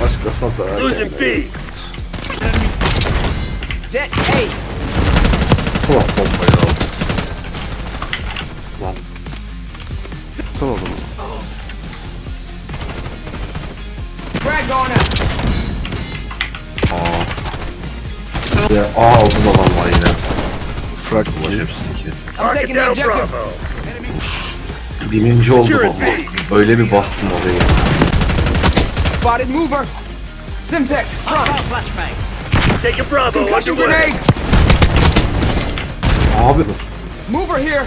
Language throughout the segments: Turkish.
Başkasına zarar Losing B. Dead A. Allah bombayı al. Lan. Tamam. Frag on out. Ya aldım adam var yine. Frag Ulaş hepsini ki. I'm Target taking the down objective. Bravo. Birinci oldum ama. Öyle bir bastım orayı. Spotted mover. Simtex, front. Taking Bravo Concussion underway. grenade. Abi Mover here.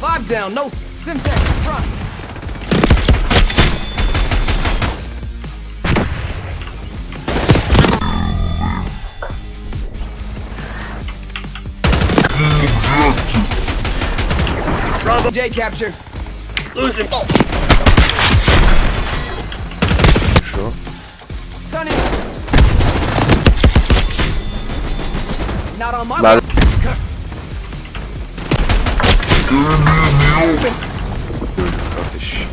5 down, no. Simtex, front. Bravo. J capture. Losing. Şu. Stunning. Not on my Ben... Kardeş.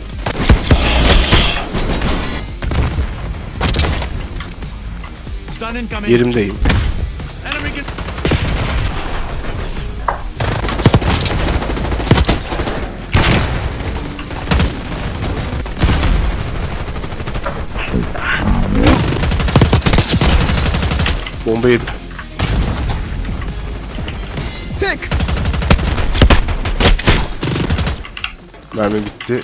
Stun incoming. Yerimdeyim. Enemy get... Bomba yedim. tick. Mermi bitti.